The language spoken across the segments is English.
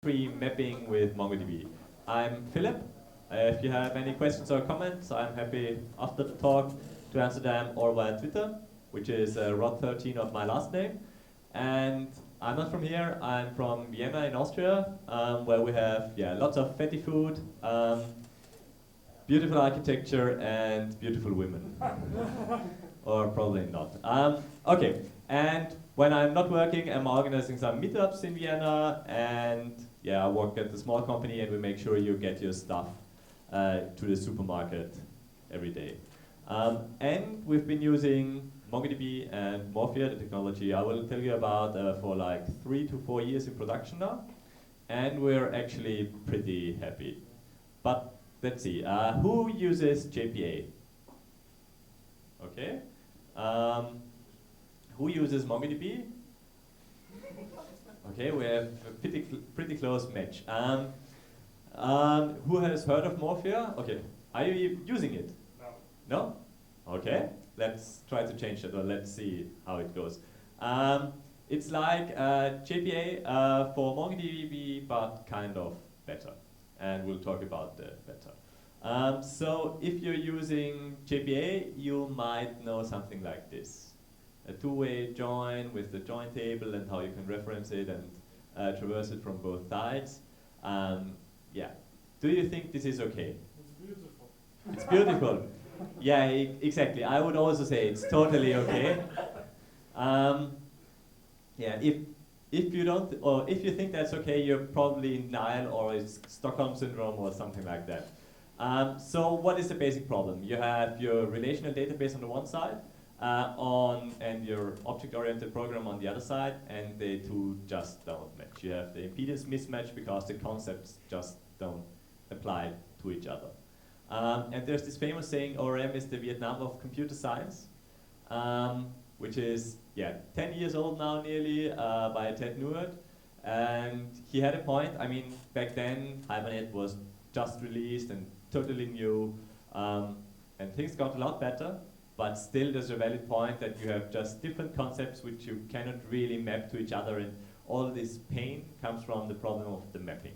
pain-free mapping with MongoDB. I'm Philipp. If you have any questions or comments, I'm happy after the talk to answer them or via Twitter, which is Rod13 of my last name. And I'm not from here, I'm from Vienna in Austria, where we have lots of fatty food, beautiful architecture, and beautiful women. Or probably not. Okay, and when I'm not working, I'm organizing some meetups in Vienna, and I work at a small company, and we make sure you get your stuff to the supermarket every day. And we've been using MongoDB and Morphia, the technology I will tell you about, for like 3 to 4 years in production now, and we're actually pretty happy. But let's see, who uses JPA? Okay. Who uses MongoDB? Okay, we have a pretty close match. Who has heard of Morphia? Okay, are you using it? No? Okay, let's try to change that, or let's see how it goes. It's like JPA for MongoDB, but kind of better. And we'll talk about that better. So if you're using JPA, you might know something like this. A two-way join with the join table and how you can reference it and traverse it from both sides. Do you think this is okay? It's beautiful. It's beautiful. Yeah, exactly. I would also say it's totally okay. If you don't, or if you think that's okay, you're probably in denial or it's Stockholm syndrome or something like that. So what is the basic problem? You have your relational database on the one side, and your object-oriented program on the other side, and the two just don't match. You have the impedance mismatch because the concepts just don't apply to each other. And there's this famous saying, ORM is the Vietnam of computer science, which is 10 years old now nearly, by Ted Neward. And he had a point. I mean, back then, Hibernate was just released and totally new, and things got a lot better, but still there's a valid point that you have just different concepts which you cannot really map to each other, and all this pain comes from the problem of the mapping.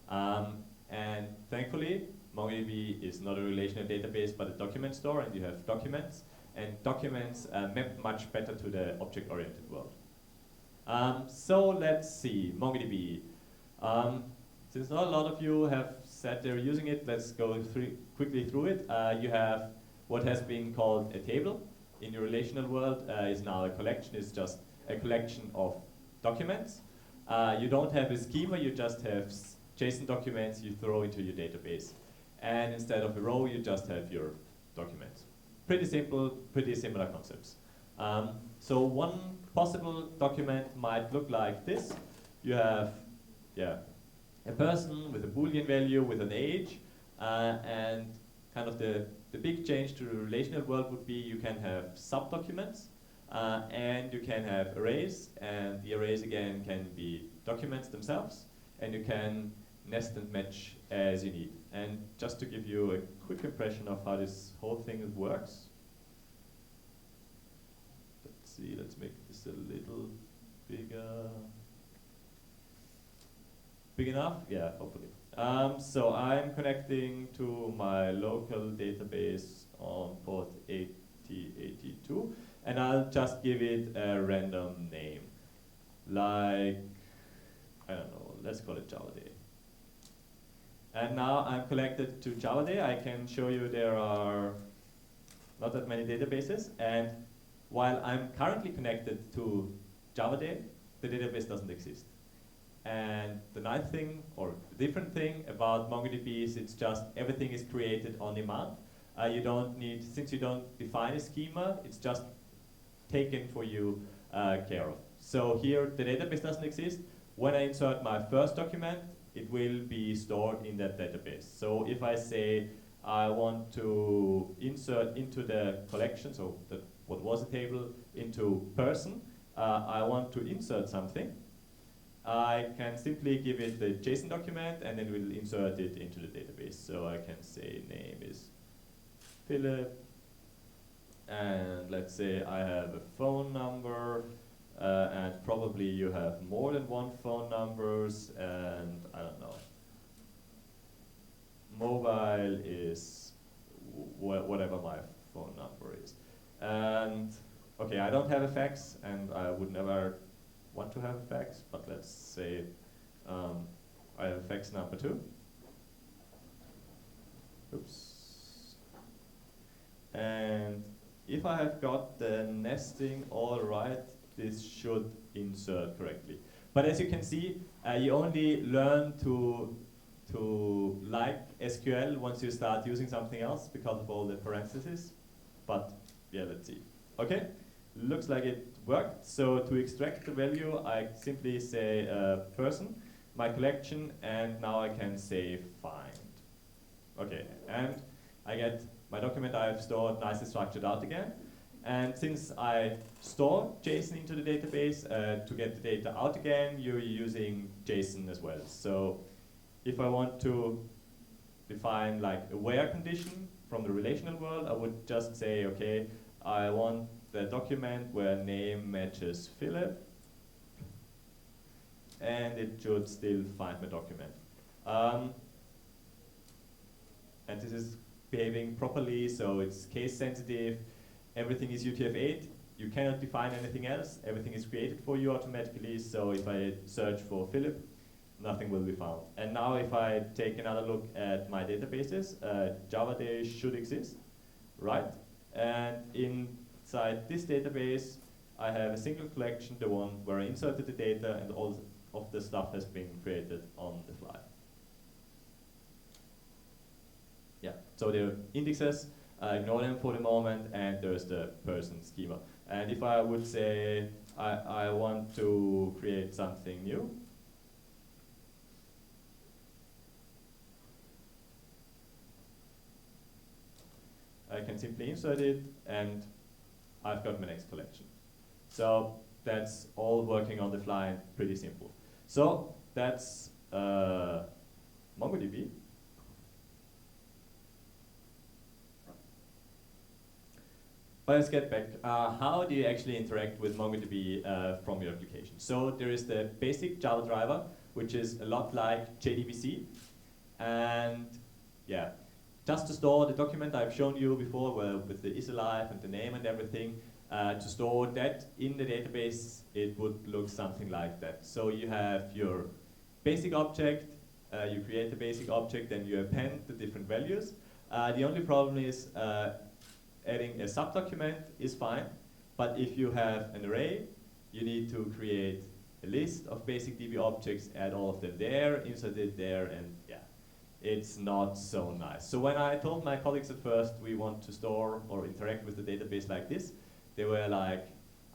And thankfully, MongoDB is not a relational database, but a document store, and you have documents, and documents map much better to the object-oriented world. So let's see, MongoDB. Since not a lot of you have said they're using it, let's go quickly through it. You have what has been called a table in your relational world, is now a collection. It's just a collection of documents. You don't have a schema, you just have JSON documents you throw into your database. And instead of a row, you just have your documents. Pretty simple, pretty similar concepts. So one possible document might look like this. You have a person with a Boolean value with an age, and kind of the big change to the relational world would be you can have subdocuments, and you can have arrays, and the arrays again can be documents themselves, and you can nest and match as you need. And just to give you a quick impression of how this whole thing works, let's see, let's make this a little bigger. Big enough? Yeah, hopefully. So I'm connecting to my local database on port 8082, and I'll just give it a random name. Like, I don't know, let's call it JavaDay. And now I'm connected to JavaDay. I can show you there are not that many databases, and while I'm currently connected to JavaDay, the database doesn't exist. And the nice thing, or the different thing about MongoDB is it's just everything is created on demand. You don't need, since you don't define a schema, it's just taken for you care of. So here the database doesn't exist. When I insert my first document, it will be stored in that database. So if I say I want to insert into the collection, so what was a table, into person, I want to insert something, I can simply give it the JSON document and then we'll insert it into the database. So I can say name is Philipp, and let's say I have a phone number, and probably you have more than one phone numbers, and I don't know. Mobile is whatever my phone number is. And okay, I don't have a fax, and I would never want to have a fax, but let's say I have a fax number too. Oops. And if I have got the nesting all right, this should insert correctly. But as you can see, you only learn to like SQL once you start using something else because of all the parentheses. But yeah, let's see. Okay, looks like it worked. So to extract the value, I simply say person, my collection, and now I can say find. Okay, and I get my document I've stored nicely structured out again. And since I store JSON into the database, to get the data out again, you're using JSON as well. So if I want to define like a where condition from the relational world, I would just say, okay, I want the document where name matches Philipp, and it should still find my document. And this is behaving properly, so it's case sensitive. Everything is UTF-8. You cannot define anything else. Everything is created for you automatically. So if I search for Philipp, nothing will be found. And now if I take another look at my databases, JavaDay should exist, right? And inside this database, I have a single collection, the one where I inserted the data, and all of the stuff has been created on the fly. Yeah, so the indexes, ignore them for the moment, and there's the person schema. And if I would say I want to create something new, I can simply insert it, and I've got my next collection. So that's all working on the fly and pretty simple. So that's MongoDB. But let's get back. How do you actually interact with MongoDB from your application? So there is the basic Java driver, which is a lot like JDBC. And yeah, just to store the document I've shown you before, with the isalive and the name and everything, to store that in the database, it would look something like that. So you have your basic object, you create the basic object, and you append the different values. The only problem is adding a subdocument is fine, but if you have an array, you need to create a list of basic DB objects, add all of them there, insert it there, and yeah, it's not so nice. So when I told my colleagues at first we want to store or interact with the database like this, they were like,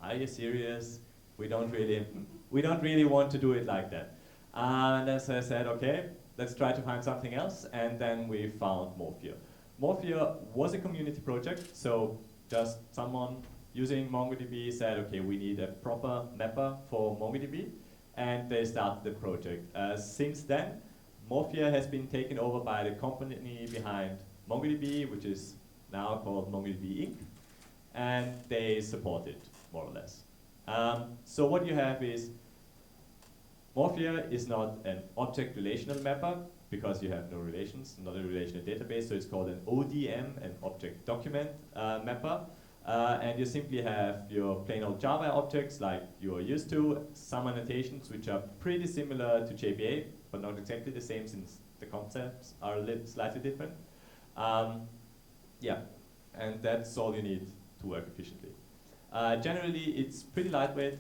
"Are you serious? We don't really want to do it like that." And as I said, okay, let's try to find something else, and then we found Morphia. Morphia was a community project, so just someone using MongoDB said, okay, we need a proper mapper for MongoDB, and they started the project. Since then, Morphia has been taken over by the company behind MongoDB, which is now called MongoDB Inc., and they support it, more or less. So what you have is, Morphia is not an object relational mapper, because you have no relations, not a relational database, so it's called an ODM, an object document mapper. And you simply have your plain old Java objects like you are used to, some annotations which are pretty similar to JPA, but not exactly the same since the concepts are slightly different. Yeah, and that's all you need to work efficiently. Generally, it's pretty lightweight.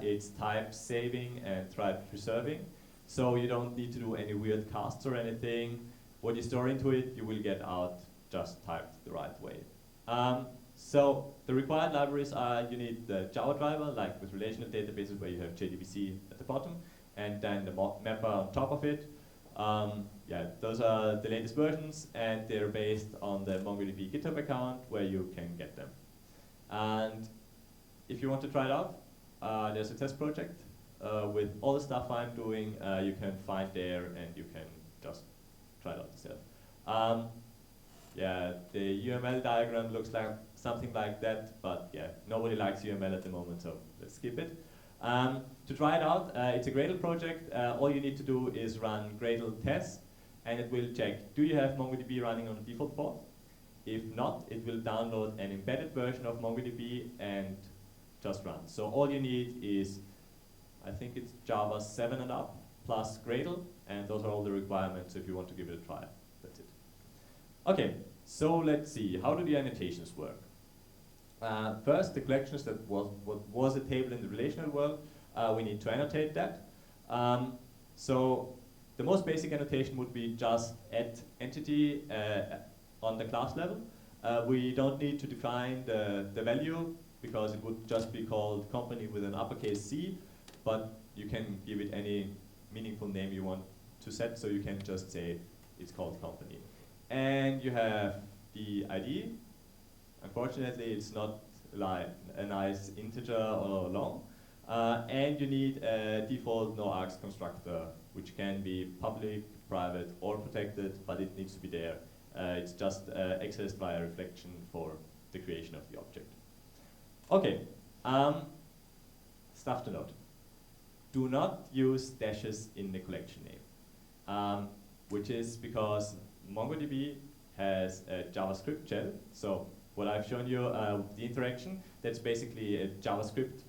It's type saving and type preserving. So you don't need to do any weird casts or anything. What you store into it, you will get out just typed the right way. So the required libraries are, you need the Java driver, like with relational databases where you have JDBC at the bottom, and then the mapper on top of it. Yeah, those are the latest versions, and they're based on the MongoDB GitHub account where you can get them. And if you want to try it out, there's a test project. With all the stuff I'm doing, you can find there, and you can just try it out yourself. Yeah, the UML diagram looks like something like that, but yeah, nobody likes UML at the moment, so let's skip it. To try it out, it's a Gradle project. All you need to do is run Gradle test, and it will check, do you have MongoDB running on the default port? If not, it will download an embedded version of MongoDB and just run. So all you need is, I think it's Java 7 and up, plus Gradle, and those are all the requirements if you want to give it a try. That's it. Okay, so let's see, how do the annotations work? First, the collections that was a table in the relational world, we need to annotate that. So the most basic annotation would be just add entity on the class level. We don't need to define the value because it would just be called company with an uppercase C, but you can give it any meaningful name you want to set, so you can just say it's called company. And you have the ID. Unfortunately, it's not like a nice integer or long. And you need a default no-args constructor, which can be public, private, or protected, but it needs to be there. It's just accessed via reflection for the creation of the object. Okay, stuff to note. Do not use dashes in the collection name, which is because MongoDB has a JavaScript shell. So what I've shown you, the interaction, that's basically a JavaScript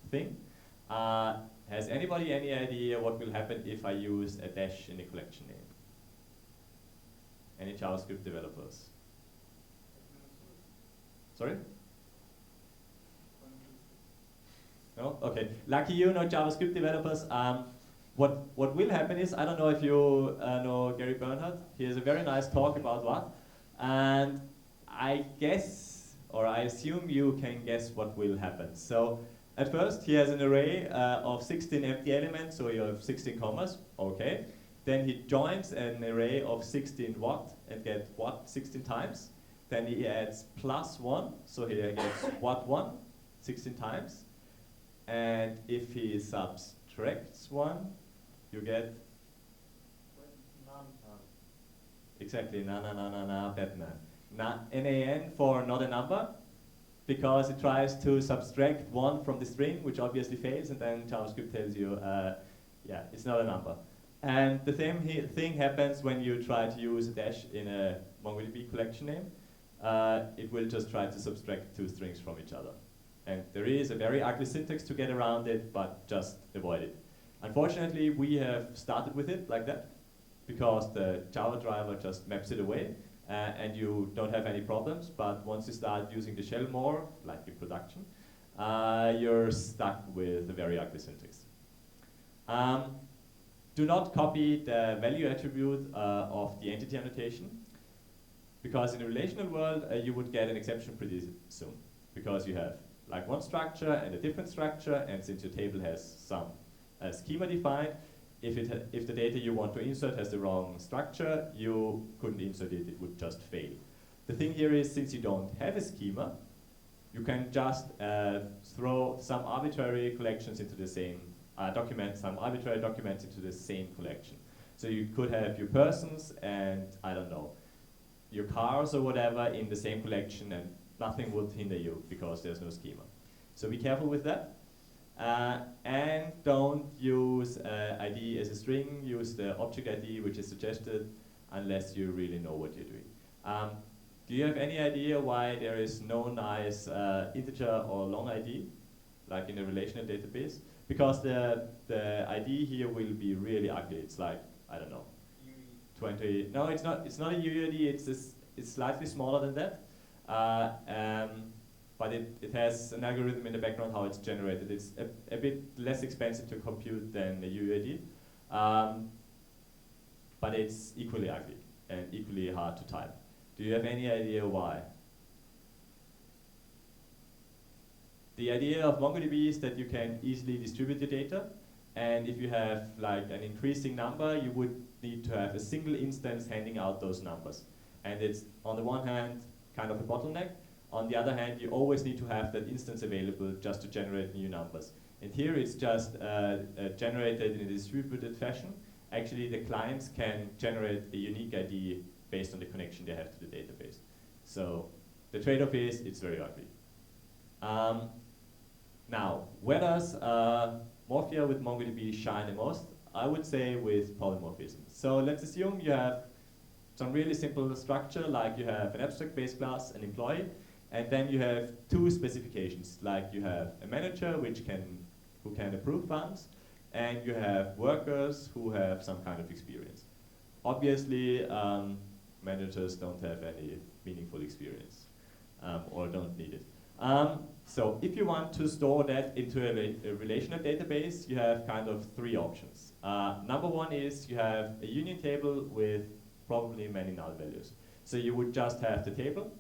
thing. Has anybody any idea what will happen if I use a dash in the collection name? Any JavaScript developers? Sorry? No? Okay. Lucky you, no JavaScript developers. What will happen is, I don't know if you know Gary Bernhardt. He has a very nice talk about what. And I guess, or I assume you can guess what will happen. So at first, he has an array of 16 empty elements, so you have 16 commas, okay. Then he joins an array of 16 what, and get what 16 times. Then he adds +1, so he gets what 1 16 times. And if he subtracts 1, you get exactly Batman. NaN for not a number, because it tries to subtract 1 from the string, which obviously fails, and then JavaScript tells you, yeah, it's not a number. And the same thing happens when you try to use a dash in a MongoDB collection name. It will just try to subtract 2 strings from each other. And there is a very ugly syntax to get around it, but just avoid it. Unfortunately, we have started with it like that, because the Java driver just maps it away, and you don't have any problems. But once you start using the shell more, like in production, you're stuck with a very ugly syntax. Do not copy the value attribute of the entity annotation, because in the relational world, you would get an exception pretty soon, because you have like one structure and a different structure, and since your table has some schema defined, if the data you want to insert has the wrong structure, you couldn't insert it, it would just fail. The thing here is, since you don't have a schema, you can just throw some arbitrary collections into the same document, some arbitrary documents into the same collection. So you could have your persons and, I don't know, your cars or whatever in the same collection, and nothing would hinder you because there's no schema. So be careful with that. And don't use ID as a string. Use the object ID, which is suggested, unless you really know what you're doing. Do you have any idea why there is no nice integer or long ID, like in a relational database? Because the ID here will be really ugly. It's like, I don't know, 20. No, it's not a UUID. It's slightly smaller than that. But it has an algorithm in the background how it's generated. It's a bit less expensive to compute than a UUID, but it's equally ugly and equally hard to type. Do you have any idea why? The idea of MongoDB is that you can easily distribute your data, and if you have like an increasing number, you would need to have a single instance handing out those numbers. And it's, on the one hand, kind of a bottleneck. On the other hand, you always need to have that instance available just to generate new numbers. And here it's just generated in a distributed fashion. Actually, the clients can generate a unique ID based on the connection they have to the database. So the trade-off is it's very ugly. Now, where does Morphia with MongoDB shine the most? I would say with polymorphism. So let's assume you have some really simple structure, like you have an abstract base class, an employee, and then you have two specifications, like you have a manager who can approve funds, and you have workers who have some kind of experience. Obviously, managers don't have any meaningful experience or don't need it. So if you want to store that into a relational database, you have kind of three options. Number one is you have a union table with probably many null values. So you would just have the table.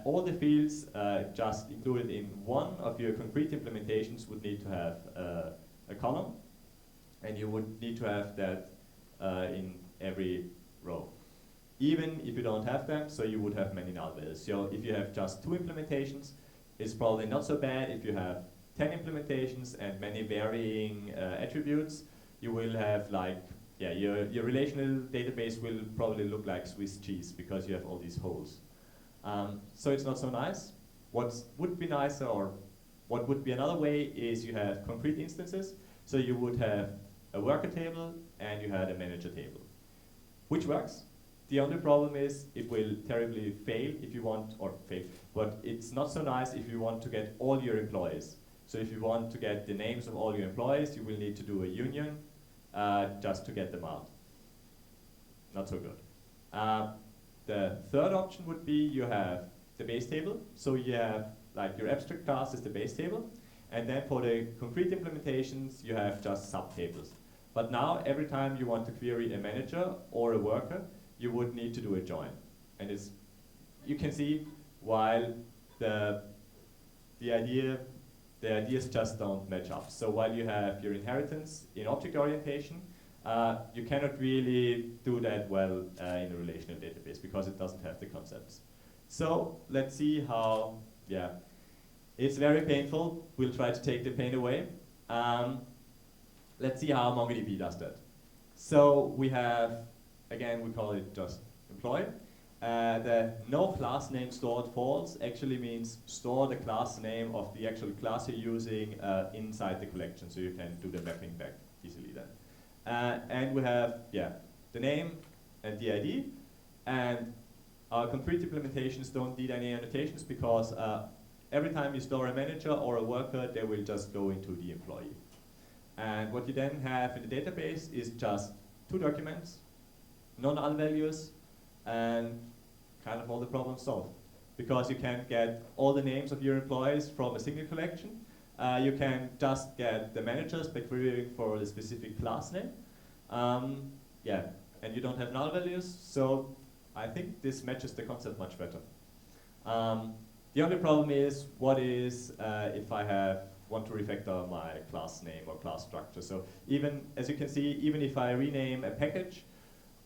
All the fields just included in one of your concrete implementations would need to have a column, and you would need to have that in every row. Even if you don't have them, so you would have many null values. So if you have just two implementations, it's probably not so bad. If you have 10 implementations and many varying attributes, you will have like, yeah, your relational database will probably look like Swiss cheese because you have all these holes. So it's not so nice. What would be nicer, or what would be another way, is you have concrete instances. So you would have a worker table and you had a manager table, which works. The only problem is it will terribly fail if you want, or fail, but it's not so nice if you want to get all your employees. So if you want to get the names of all your employees, you will need to do a union just to get them out. Not so good. The third option would be you have the base table. So you have like your abstract class is the base table. And then for the concrete implementations, you have just subtables. But now every time you want to query a manager or a worker, you would need to do a join. And you can see while the ideas just don't match up. So while you have your inheritance in object orientation, you cannot really do that well in a relational database because it doesn't have the concepts. So let's see how, yeah, it's very painful. We'll try to take the pain away. Let's see how MongoDB does that. So we have, again, we call it just employee. The no class name stored false actually means store the class name of the actual class you're using inside the collection, so you can do the mapping back easily then. And we have, yeah, the name and the ID. And our concrete implementations don't need any annotations because every time you store a manager or a worker, they will just go into the employee. And what you then have in the database is just two documents, no null values, and kind of all the problems solved. Because you can get all the names of your employees from a single collection. You can just get the managers by querying for the specific class name. Yeah, and you don't have null values, so I think this matches the concept much better. The only problem is, what is if I want to refactor my class name or class structure? So even, as you can see, even if I rename a package,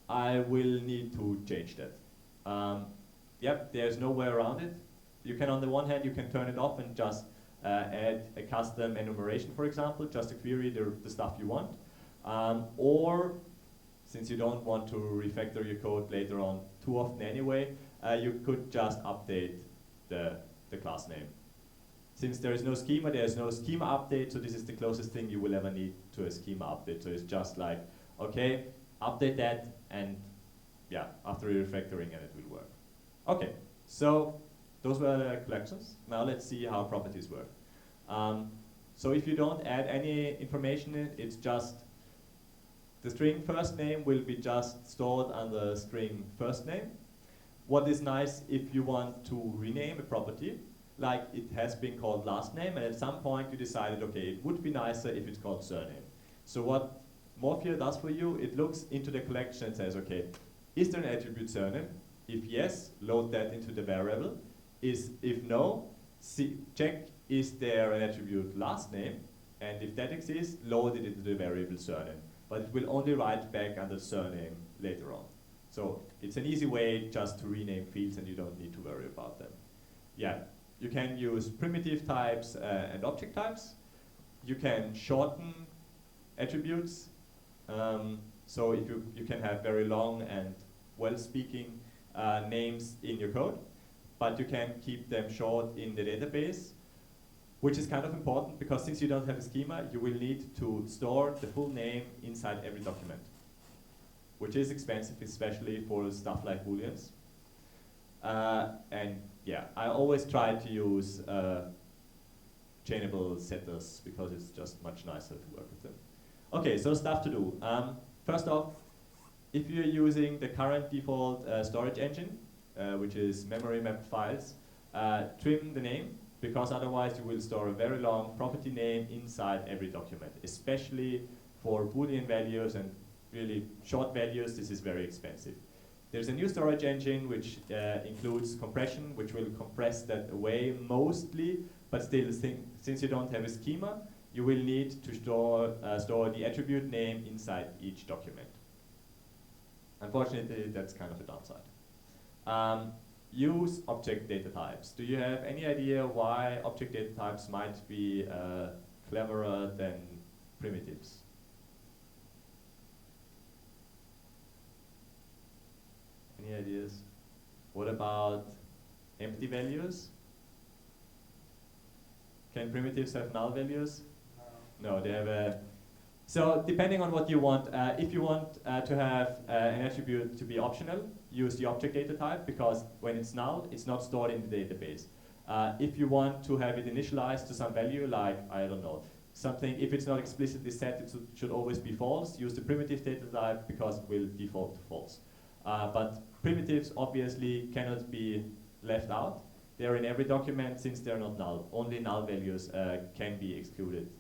I will need to change that. Yep, there's no way around it. You can, on the one hand, you can turn it off and just add a custom enumeration, for example, just to query the stuff you want. Or, since you don't want to refactor your code later on too often anyway, you could just update the class name. Since there is no schema, there is no schema update, so this is the closest thing you will ever need to a schema update. So it's just like, okay, update that, and yeah, after refactoring, and it will work. Okay, so those were the collections. Now let's see how properties work. So if you don't add any information in, it's just the string first name will be just stored under string first name. What is nice if you want to rename a property, like it has been called last name, and at some point you decided, okay, it would be nicer if it's called surname. So what Morphia does for you, it looks into the collection and says, okay, is there an attribute surname? If yes, load that into the variable. If no, check is there an attribute last name, and if that exists, load it into the variable surname. But it will only write back under surname later on. So it's an easy way just to rename fields, and you don't need to worry about them. Yeah, you can use primitive types and object types. You can shorten attributes. So if you can have very long and well-speaking names in your code, but you can keep them short in the database. which is kind of important because since you don't have a schema, you will need to store the full name inside every document, which is expensive, especially for stuff like booleans. And yeah, I always try to use chainable setters because it's just much nicer to work with them. Okay, so stuff to do. First off, if you're using the current default storage engine, which is memory mapped files, trim the name, because otherwise you will store a very long property name inside every document, especially for Boolean values and really short values. This is very expensive. There's a new storage engine which includes compression, which will compress that away mostly, but still, since you don't have a schema, you will need to store the attribute name inside each document. Unfortunately, that's kind of a downside. Use object data types. Do you have any idea why object data types might be cleverer than primitives? Any ideas? What about empty values? Can primitives have null values? No, they have a... So depending on what you want, if you want to have an attribute to be optional, use the object data type, because when it's null, it's not stored in the database. If you want to have it initialized to some value, like, I don't know, something, if it's not explicitly set, it should always be false, use the primitive data type because it will default to false. But primitives obviously cannot be left out. They're in every document since they're not null. Only null values can be excluded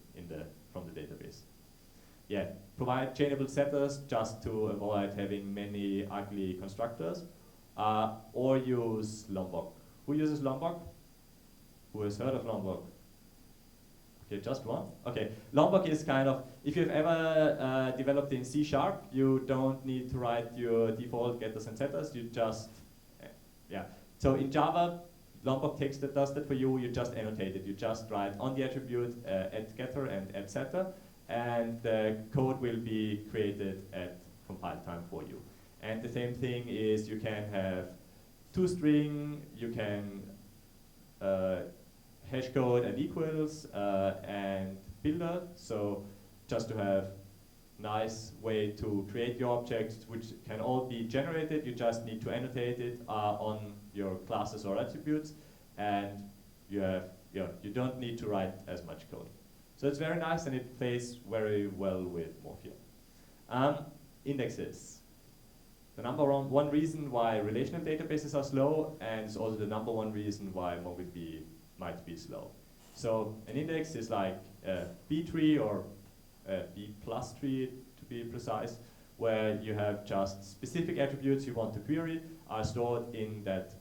from the database. Yeah, provide chainable setters just to avoid having many ugly constructors, or use Lombok. Who uses Lombok? Who has heard of Lombok? Okay, just one? Okay, Lombok is kind of, if you've ever developed in C#, you don't need to write your default getters and setters, you just, yeah. So in Java, Lombok does that for you, you just annotate it. You just write on the attribute add getter and add setter, and the code will be created at compile time for you. And the same thing is you can have toString, you can hash code and equals and builder. So just to have nice way to create your objects, which can all be generated. You just need to annotate it on your classes or attributes, and you don't need to write as much code. So it's very nice, and it plays very well with Morphia. Indexes. The number one reason why relational databases are slow, and it's also the number one reason why MongoDB might be slow. So an index is like a B tree or a B plus tree, to be precise, where you have just specific attributes you want to query are stored in that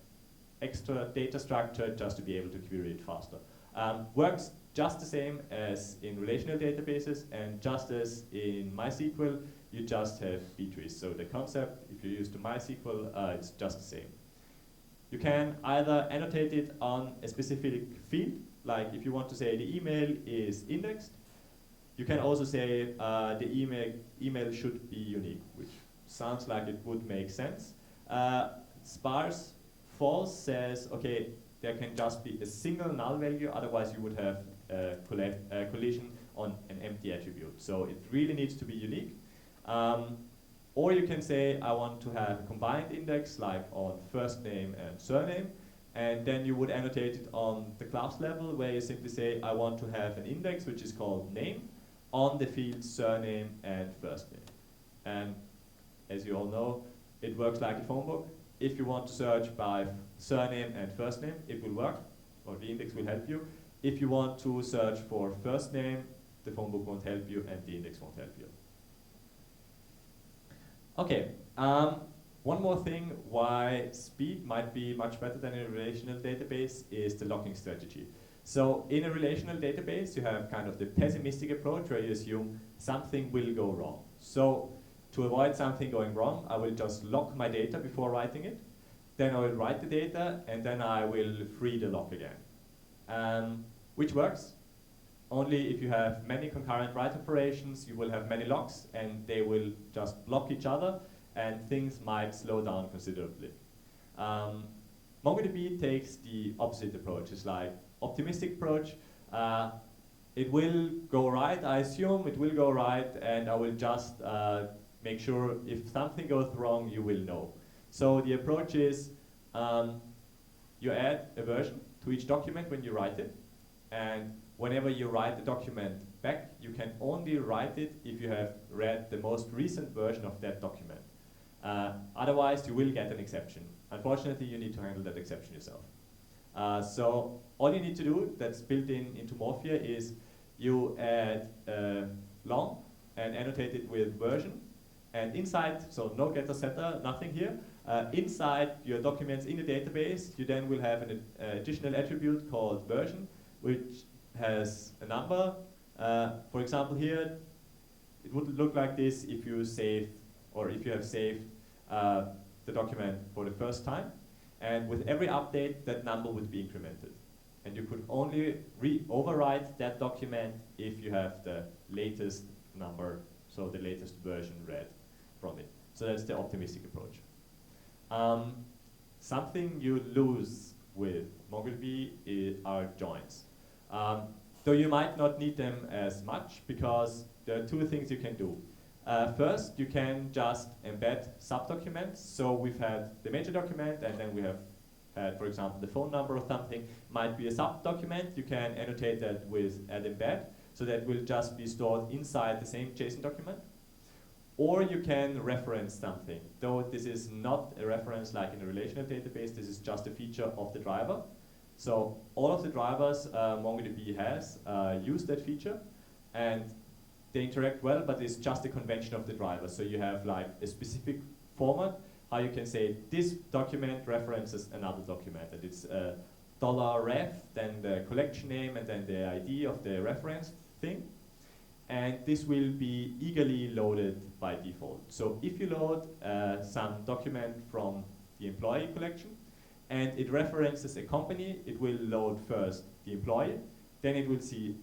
extra data structure just to be able to query it faster. Works just the same as in relational databases, and just as in MySQL, you just have B trees. So the concept, if you use the MySQL, it's just the same. You can either annotate it on a specific field, like if you want to say the email is indexed, you can also say the email should be unique, which sounds like it would make sense. Sparse false says, okay, there can just be a single null value, otherwise you would have a collision on an empty attribute. So it really needs to be unique. Or you can say, I want to have a combined index, like on first name and surname, and then you would annotate it on the class level, where you simply say, I want to have an index, which is called name, on the fields surname and first name. And as you all know, it works like a phone book. If you want to search by surname and first name, it will work, or the index will help you. If you want to search for first name, the phone book won't help you and the index won't help you. Okay, one more thing why speed might be much better than in a relational database is the locking strategy. So in a relational database, you have kind of the pessimistic approach where you assume something will go wrong. So to avoid something going wrong, I will just lock my data before writing it. Then I will write the data, and then I will free the lock again. Which works. Only if you have many concurrent write operations, you will have many locks, and they will just block each other, and things might slow down considerably. MongoDB takes the opposite approach. It's like optimistic approach. It will go right, I assume it will go right, and I will just make sure if something goes wrong, you will know. So the approach is you add a version to each document when you write it, and whenever you write the document back, you can only write it if you have read the most recent version of that document. Otherwise, you will get an exception. Unfortunately, you need to handle that exception yourself. So all you need to do that's built into Morphia is you add long and annotate it with version. And inside, so no getter setter, nothing here. Inside your documents in the database, you then will have an additional attribute called version, which has a number. For example, here, it would look like this if you saved, or if you have saved the document for the first time. And with every update, that number would be incremented. And you could only overwrite that document if you have the latest number, so the latest version read from it. So that's the optimistic approach. Something you lose with MongoDB are joins. Though you might not need them as much, because there are two things you can do. First, you can just embed subdocuments. So we've had the major document, and then we have had, for example, the phone number or something. Might be a subdocument. You can annotate that with add embed, so that will just be stored inside the same JSON document. Or you can reference something. Though this is not a reference like in a relational database, this is just a feature of the driver. So all of the drivers MongoDB has use that feature, and they interact well, but it's just a convention of the driver. So you have like a specific format, how you can say this document references another document, and it's $ref, then the collection name, and then the ID of the reference thing. And this will be eagerly loaded by default. So if you load some document from the employee collection, and it references a company, it will load first the employee, then it will see,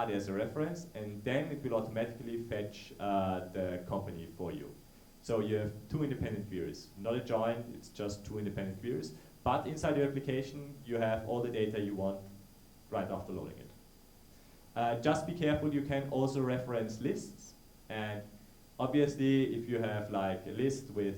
there's a reference, and then it will automatically fetch the company for you. So you have two independent queries. Not a join, it's just two independent queries. But inside your application, you have all the data you want right after loading it. Just be careful, you can also reference lists. And obviously, if you have like a list with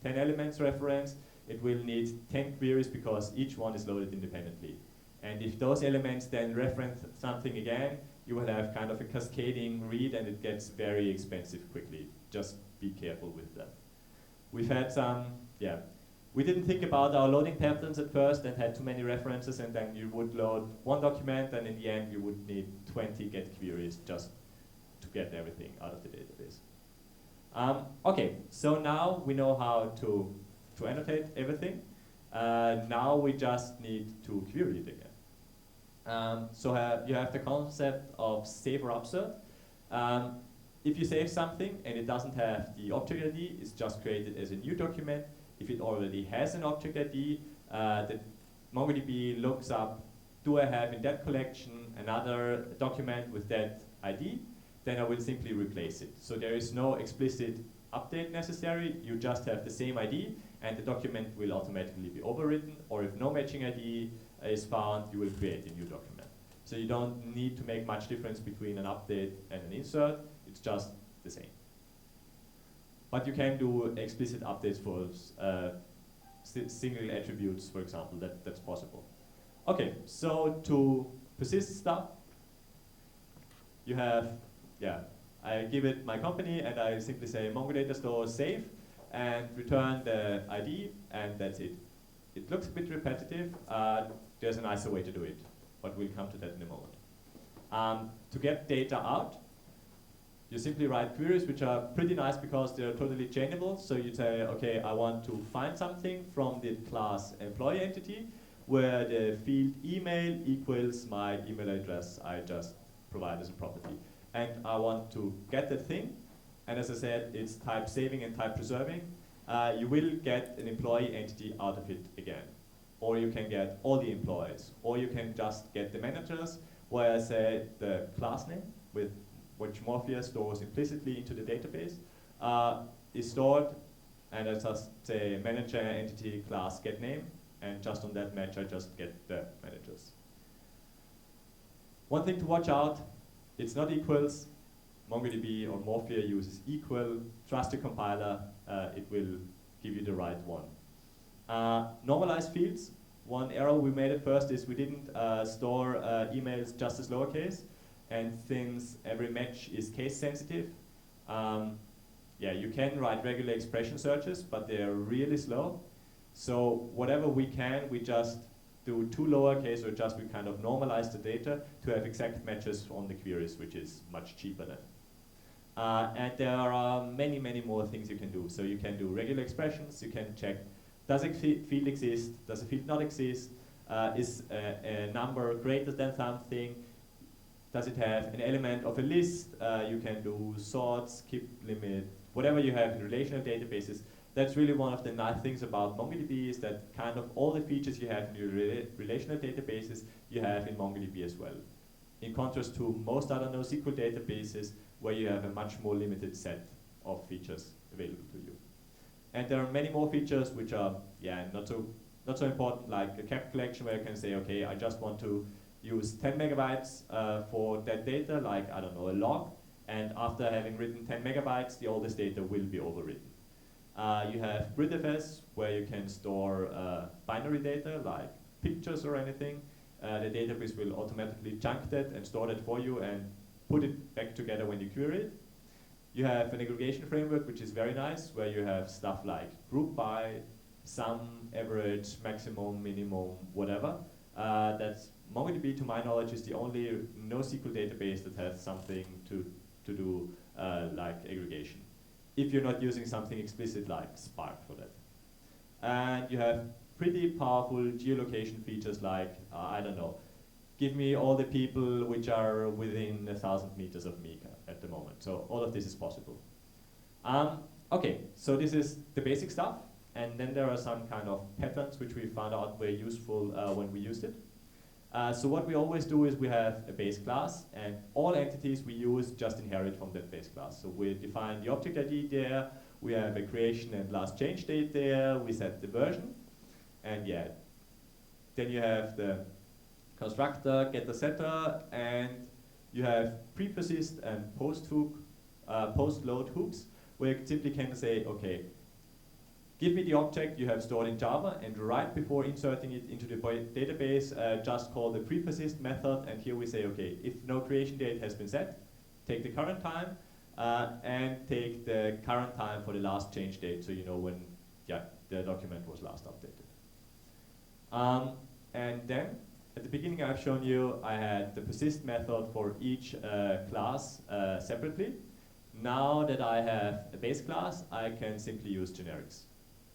10 elements referenced, it will need 10 queries because each one is loaded independently. And if those elements then reference something again, you will have kind of a cascading read, and it gets very expensive quickly. Just be careful with that. We've had some, we didn't think about our loading patterns at first and had too many references, and then you would load one document, and in the end you would need 20 get queries just to get everything out of the database. Okay, so now we know how to annotate everything. Now we just need to query it again. So you have the concept of save or upsert. If you save something and it doesn't have the object ID, it's just created as a new document. If it already has an object ID, the MongoDB looks up, do I have in that collection another document with that ID? Then I will simply replace it. So there is no explicit update necessary. You just have the same ID, and the document will automatically be overwritten. Or if no matching ID is found, you will create a new document. So you don't need to make much difference between an update and an insert. It's just the same. But you can do explicit updates for single attributes, for example. That's possible. Okay, so to persist stuff, you have, I give it my company, and I simply say MongoData store save, and return the ID, and that's it. It looks a bit repetitive. There's a nicer way to do it, but we'll come to that in a moment. To get data out, you simply write queries, which are pretty nice because they're totally chainable. So you say, okay, I want to find something from the class employee entity, where the field email equals my email address I just provide as a property. And I want to get that thing. And as I said, it's type saving and type preserving. You will get an employee entity out of it again. Or you can get all the employees. Or you can just get the managers, where I say the class name, with which Morphia stores implicitly into the database, is stored. And I just say manager entity class get name. And just on that match, I just get the managers. One thing to watch out, it's not equals. MongoDB or Morphia uses equal. Trust the compiler, it will give you the right one. Normalize fields. One error we made at first is we didn't store emails just as lowercase. And since every match is case sensitive, yeah, you can write regular expression searches, but they're really slow. So whatever we can, we just do two lowercase, or just we kind of normalize the data to have exact matches on the queries, which is much cheaper then. And there are many, many more things you can do. So you can do regular expressions, you can check, does a field exist, does a field not exist, is a number greater than something, does it have an element of a list, you can do sorts, skip limit, whatever you have in relational databases. That's really one of the nice things about MongoDB, is that kind of all the features you have in your relational databases, you have in MongoDB as well. In contrast to most other NoSQL databases, where you have a much more limited set of features available to you. And there are many more features which are, yeah, not so important, like a cap collection, where you can say, okay, I just want to use 10 megabytes for that data, like, I don't know, a log, and after having written 10 megabytes, the oldest data will be overwritten. You have gridfs, where you can store binary data, like pictures or anything. The database will automatically chunk that and store that for you and put it back together when you query it. You have an aggregation framework, which is very nice, where you have stuff like group by, sum, average, maximum, minimum, whatever. That's MongoDB, to my knowledge, is the only NoSQL database that has something to do like aggregation, if you're not using something explicit like Spark for that. And you have pretty powerful geolocation features like, I don't know, give me all the people which are within 1,000 meters of me at the moment. So all of this is possible. Okay, so this is the basic stuff. And then there are some kind of patterns which we found out were useful when we used it. So what we always do is we have a base class, and all entities we use just inherit from that base class. So we define the object ID there, we have a creation and last change date there, we set the version, and yeah. Then you have the constructor, getter, setter, and you have pre-persist and post-load hooks, where you simply can say, okay, give me the object you have stored in Java, and right before inserting it into the database, just call the pre-persist method, and here we say, okay, if no creation date has been set, take the current time, and take the current time for the last change date, so you know when the document was last updated. And then, at the beginning I've shown you, I had the persist method for each class separately. Now that I have a base class, I can simply use generics,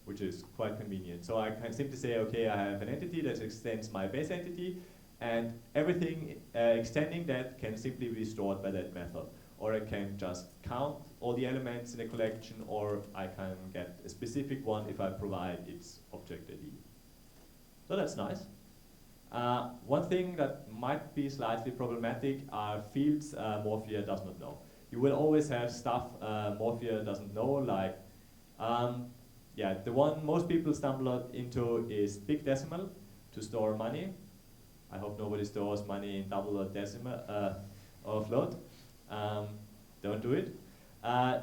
which is quite convenient. So I can simply say, okay, I have an entity that extends my base entity, and everything extending that can simply be stored by that method. Or I can just count all the elements in a collection, or I can get a specific one if I provide its object ID. So that's nice. One thing that might be slightly problematic are fields Morphia does not know. You will always have stuff Morphia doesn't know, like, yeah, the one most people stumble into is big decimal to store money. I hope nobody stores money in double or decimal or float. Don't do it.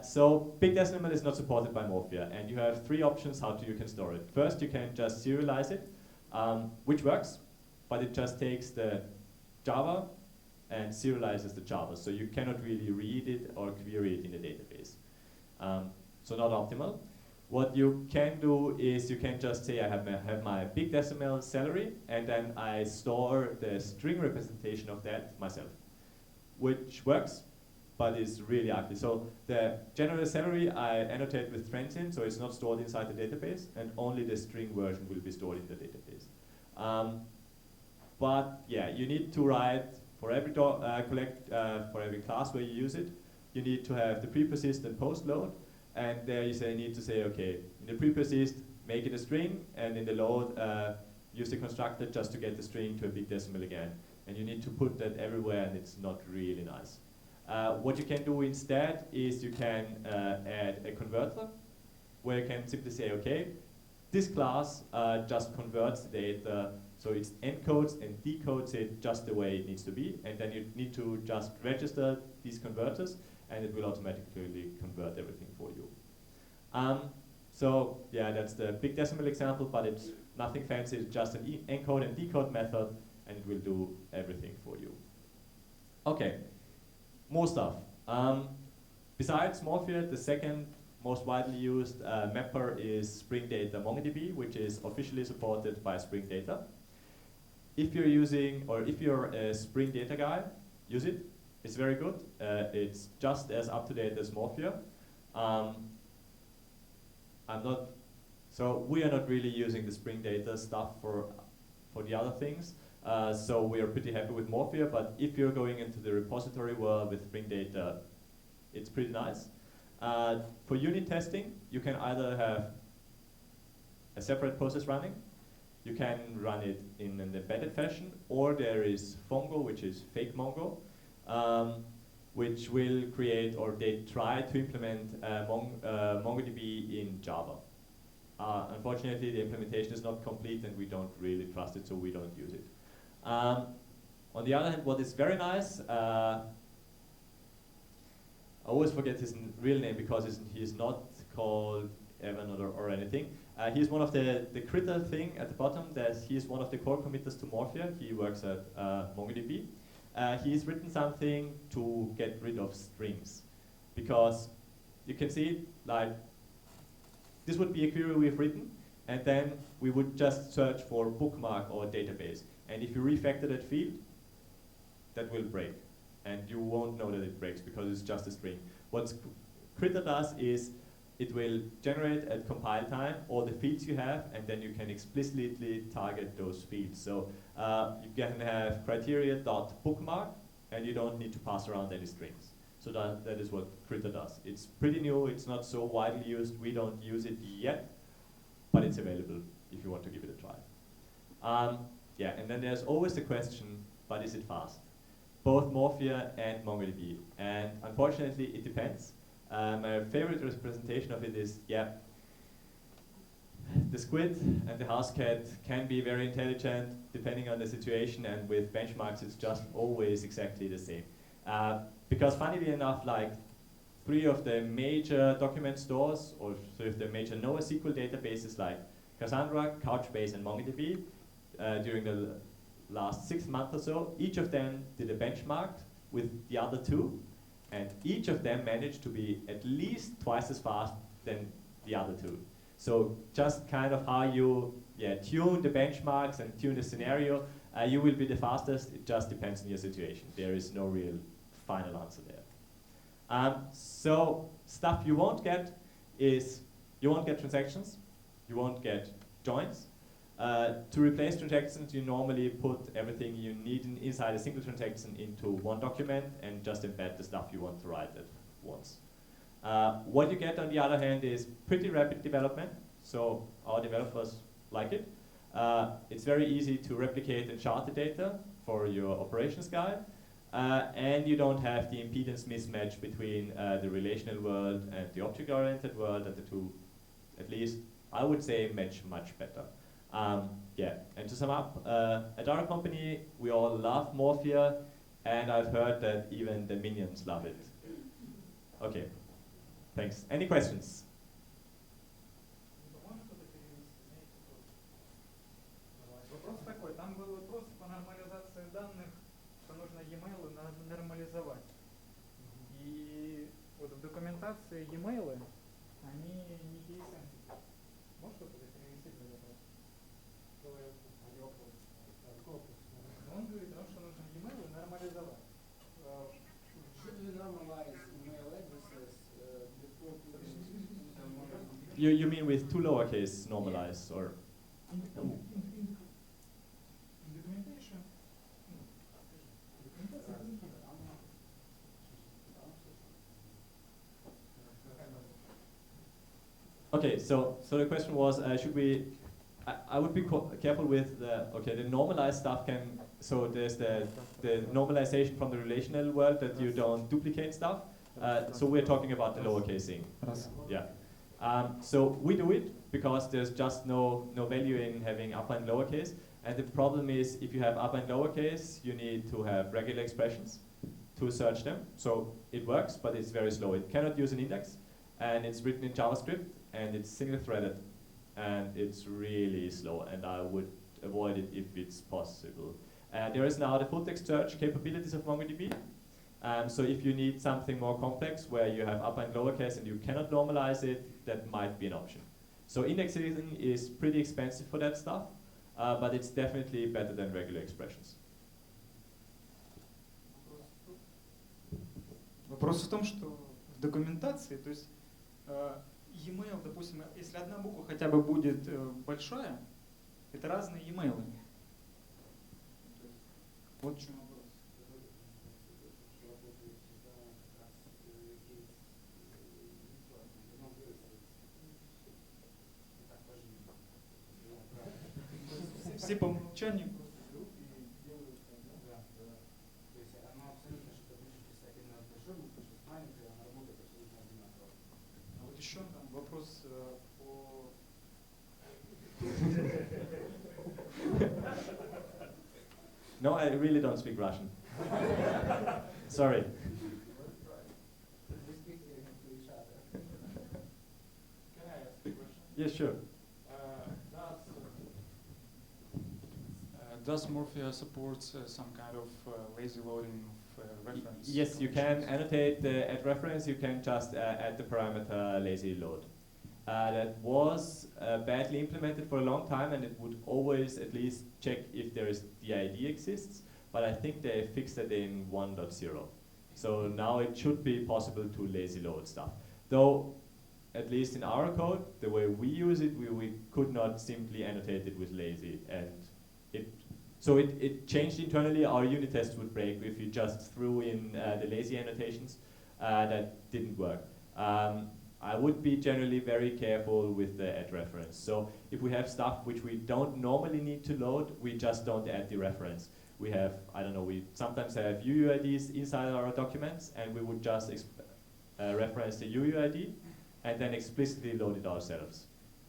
So big decimal is not supported by Morphia, and you have three options how you can store it. First, you can just serialize it, which works, but it just takes the Java and serializes the Java, so you cannot really read it or query it in the database. So not optimal. What you can do is you can just say I have my big decimal salary, and then I store the string representation of that myself, which works, but is really ugly. So the general salary I annotate with transient, so it's not stored inside the database, and only the string version will be stored in the database. But yeah, you need to write for every for every class where you use it. You need to have the pre-persist and post-load, and there you need to say, okay, in the pre-persist, make it a string, and in the load, use the constructor just to get the string to a big decimal again. And you need to put that everywhere, and it's not really nice. What you can do instead is you can add a converter, where you can simply say, okay, this class just converts the data So it encodes and decodes it just the way it needs to be, and then you need to just register these converters, and it will automatically convert everything for you. So yeah, that's the big decimal example, but it's nothing fancy. It's just an encode and decode method, and it will do everything for you. Okay, more stuff. Besides Morphia, the second most widely used mapper is SpringDay MongoDB, which is officially supported by SpringData. If you're using, or if you're a SpringData guy, use it. It's very good. It's just as up to date as Morphia. So we are not really using the SpringData stuff for the other things. So we are pretty happy with Morphia, but if you're going into the repository world with SpringData, it's pretty nice. For unit testing, you can either have a separate process running, you can run it in an embedded fashion, or there is Fongo, which is fake Mongo, which will create, or they try to implement MongoDB in Java. Unfortunately, the implementation is not complete and we don't really trust it, so we don't use it. On the other hand, what is very nice, I always forget his real name because he's not called Evan or anything. He's one of the critter thing at the bottom, that he's one of the core committers to Morphia. He works at MongoDB. He's written something to get rid of strings, because you can see, like, this would be a query we've written, and then we would just search for bookmark or database. And if you refactor that field, that will break. And you won't know that it breaks because it's just a string. What critter does is it will generate at compile time all the fields you have, and then you can explicitly target those fields. So you can have criteria.bookmark, and you don't need to pass around any strings. So that is what critter does. It's pretty new, it's not so widely used, we don't use it yet, but it's available if you want to give it a try. Yeah, and then there's always the question, but is it fast? Both Morphia and MongoDB, and unfortunately it depends. My favorite representation of it is, yeah, the squid and the house cat can be very intelligent depending on the situation, and with benchmarks it's just always exactly the same. Because funnily enough, like 3 of the major document stores, or 3 of the major NoSQL databases like Cassandra, Couchbase, and MongoDB, during the last 6 months or so, each of them did a benchmark with the other 2, and each of them managed to be at least twice as fast than the other 2. So just kind of how you tune the benchmarks and tune the scenario, you will be the fastest. It just depends on your situation. There is no real final answer there. So stuff you won't get is, you won't get transactions, you won't get joins. To replace transactions, you normally put everything you need inside a single transaction into one document and just embed the stuff you want to write at once. What you get, on the other hand, is pretty rapid development. So our developers like it. It's very easy to replicate and chart the data for your operations guy. And you don't have the impedance mismatch between the relational world and the object-oriented world, and the two, at least, I would say, match much better. Yeah, and to sum up, at our company, we all love Morphia, and I've heard that even the minions love it. Okay, thanks. Any questions? Вопрос такой, там был вопрос по нормализации данных, что нужно e-mail нормализовать. И вот в документации e-mail, они не кейс-сенситив. Можешь что-то перевести для этого? Он говорит, что нужно e-mail нормализовать. Should we normalize email addresses before putting You mean with 2 lowercase normalize, or? In documentation. Okay, so the question was, should we? I would be careful with the normalized stuff can. So there's the normalization from the relational world that you don't duplicate stuff. So we're talking about the lowercasing. Yeah. So we do it because there's just no value in having upper and lowercase. And the problem is, if you have upper and lowercase, you need to have regular expressions to search them. So it works, but it's very slow. It cannot use an index, and it's written in JavaScript, and it's single-threaded, and it's really slow, and I would avoid it if it's possible. There is now the full-text search capabilities of MongoDB. So if you need something more complex, where you have upper and lowercase and you cannot normalize it, that might be an option. So indexing is pretty expensive for that stuff, but it's definitely better than regular expressions. Вопрос в том, что в документации, то есть e-mail, допустим, если одна буква хотя бы будет большая, это разные e-mail. Вот в чем вопрос. Все по умолчанию. А вот еще там вопрос по... No, I really don't speak Russian. Sorry. Can I ask a question? Yes, sure. Does Morphia support some kind of lazy loading of reference? Yes, you can annotate the add reference. You can just add the parameter lazy load. That was badly implemented for a long time, and it would always at least check if the ID exists. But I think they fixed it in 1.0. So now it should be possible to lazy load stuff. Though, at least in our code, the way we use it, we could not simply annotate it with lazy. And so it changed internally. Our unit tests would break if you just threw in the lazy annotations. That didn't work. I would be generally very careful with the add reference. So if we have stuff which we don't normally need to load, we just don't add the reference. We have, I don't know, we sometimes have UUIDs inside our documents, and we would just reference the UUID and then explicitly load it ourselves.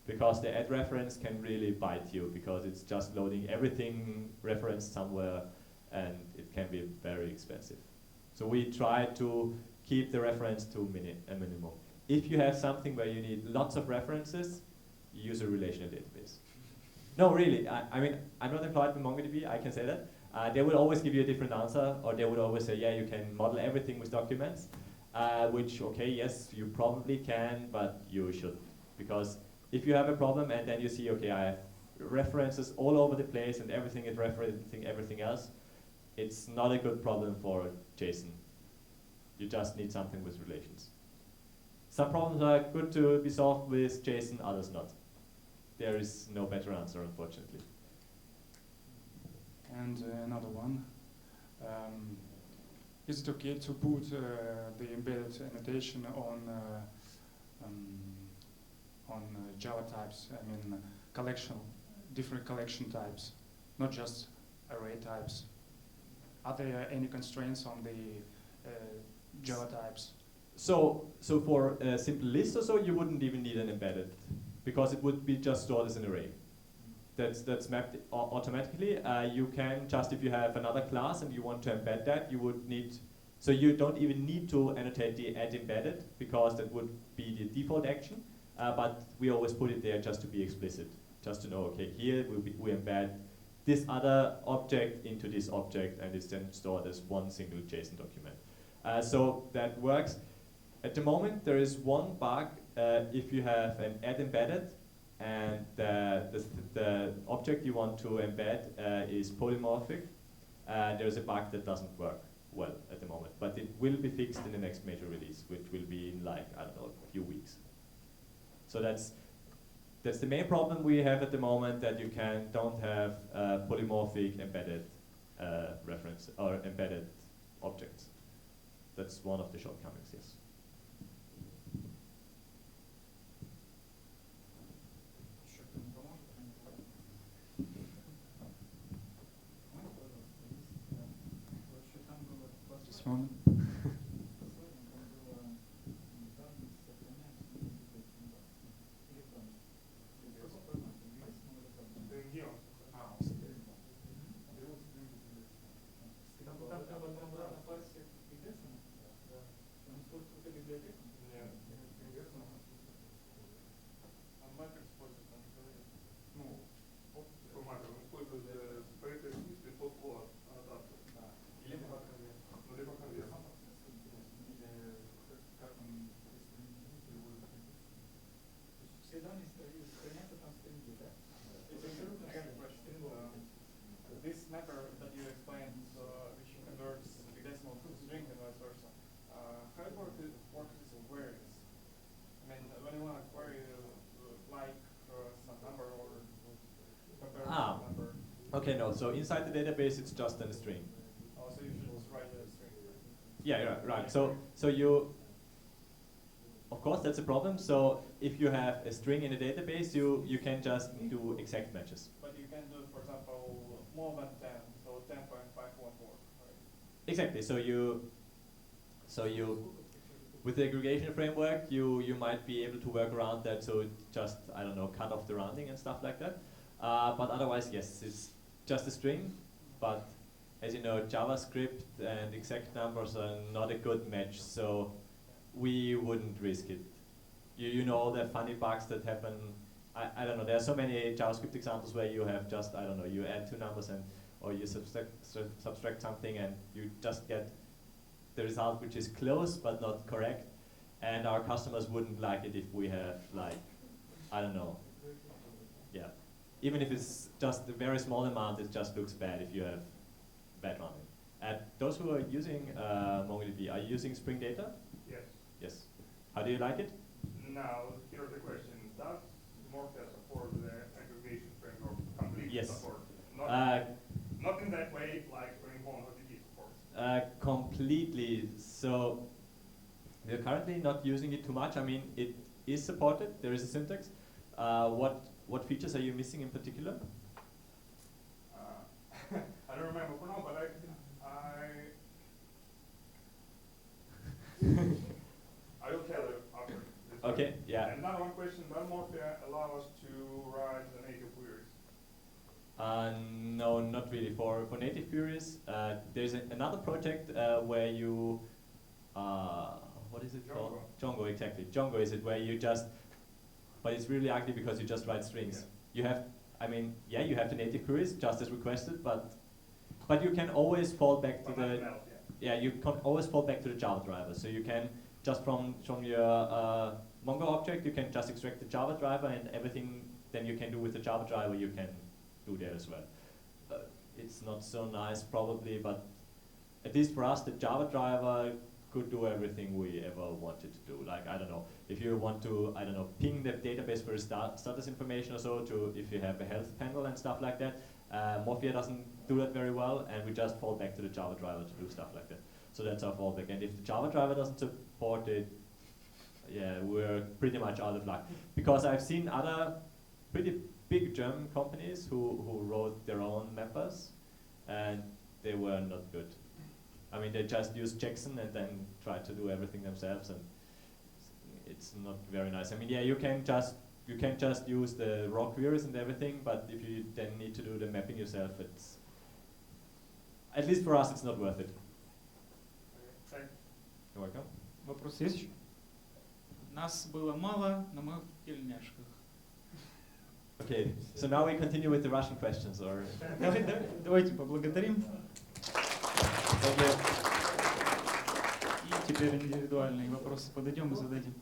Because the add reference can really bite you, because it's just loading everything referenced somewhere, and it can be very expensive. So we try to keep the reference to a minimum. If you have something where you need lots of references, use a relational database. No, really, I mean, I'm not employed with MongoDB, I can say that. They will always give you a different answer, or they would always say, yeah, you can model everything with documents, which, okay, yes, you probably can, but you shouldn't. Because if you have a problem and then you see, okay, I have references all over the place and everything is referencing everything else, it's not a good problem for JSON. You just need something with relations. Some problems are good to be solved with JSON, others not. There is no better answer, unfortunately. And another one. Is it okay to put the embedded annotation on Java types? I mean, different collection types, not just array types. Are there any constraints on the Java types? So for a simple list or so, you wouldn't even need an embedded, because it would be just stored as an array. That's mapped automatically. You can just, if you have another class and you want to embed that, you would need, so you don't even need to annotate the add embedded, because that would be the default action. But we always put it there just to be explicit, just to know, okay, here we embed this other object into this object, and it's then stored as one single JSON document. So that works. At the moment, there is one bug. If you have an add embedded, and the object you want to embed is polymorphic, there's a bug that doesn't work well at the moment. But it will be fixed in the next major release, which will be in, like, I don't know, a few weeks. So that's the main problem we have at the moment, that you don't have polymorphic embedded reference or embedded objects. That's one of the shortcomings, yes. This one. и сохраняется там стринги, да? I got a question. This mapper that you explained, which converts big decimal to string and vice versa, how it works with queries? I mean, when you want to query like some number or compare some number. Okay, no. So inside the database, it's just a string. Oh, so you should just write a string. Yeah, right. So you, of course, that's a problem. So if you have a string in a database, you can just do exact matches. But you can do, for example, more than 10, so 10.514, right? Exactly. So you, with the aggregation framework, you might be able to work around that. So just, I don't know, cut off the rounding and stuff like that. But otherwise, yes, it's just a string. But as you know, JavaScript and exact numbers are not a good match. So we wouldn't risk it. You know all the funny bugs that happen. I don't know. There are so many JavaScript examples where you have just, I don't know, you add two numbers or you subtract something and you just get the result which is close but not correct. And our customers wouldn't like it if we have like, I don't know, yeah. Even if it's just a very small amount, it just looks bad if you have bad rounding. And those who are using MongoDB, are you using SpringDay? Yes. Yes. How do you like it? Now, here's the question. Does Morphe support the aggregation framework completely? Yes. Support? Not in that way like MongoDB supports. Completely. So we're currently not using it too much. I mean, it is supported. There is a syntax. What features are you missing in particular? I don't remember for now, but I will tell you after this. Okay, yeah. And another one question, does Morphe allow us to write the native queries? No, not really. For native queries, there's another project where you, what is it called? Django, exactly. Django is it where you just, but it's really ugly because you just write strings. Yeah. You have, I mean, yeah, you have the native queries just as requested, but you can always fall back to the, you can always fall back to the Java driver. So you can just from your Mongo object, you can just extract the Java driver and everything then you can do with the Java driver, you can do there as well. It's not so nice probably, but at least for us, the Java driver could do everything we ever wanted to do. Like, I don't know, if you want to, I don't know, ping the database for status information or so, to if you have a health panel and stuff like that, Morphe doesn't do that very well, and we just fall back to the Java driver to do stuff like that. So that's our fallback. And if the Java driver doesn't support it, yeah, we're pretty much out of luck. Because I've seen other pretty big German companies who wrote their own mappers, and they were not good. I mean, they just used Jackson and then tried to do everything themselves, and it's not very nice. I mean, yeah, you can just use the raw queries and everything, but if you then need to do the mapping yourself, it's, at least for us, it's not worth it. Okay. You're welcome. Вопрос есть? Нас было мало, но мы в тельняшках. Okay, so now we continue with the Russian questions, or? Давайте поблагодарим. Thank you. И теперь индивидуальные вопросы подойдем и зададим.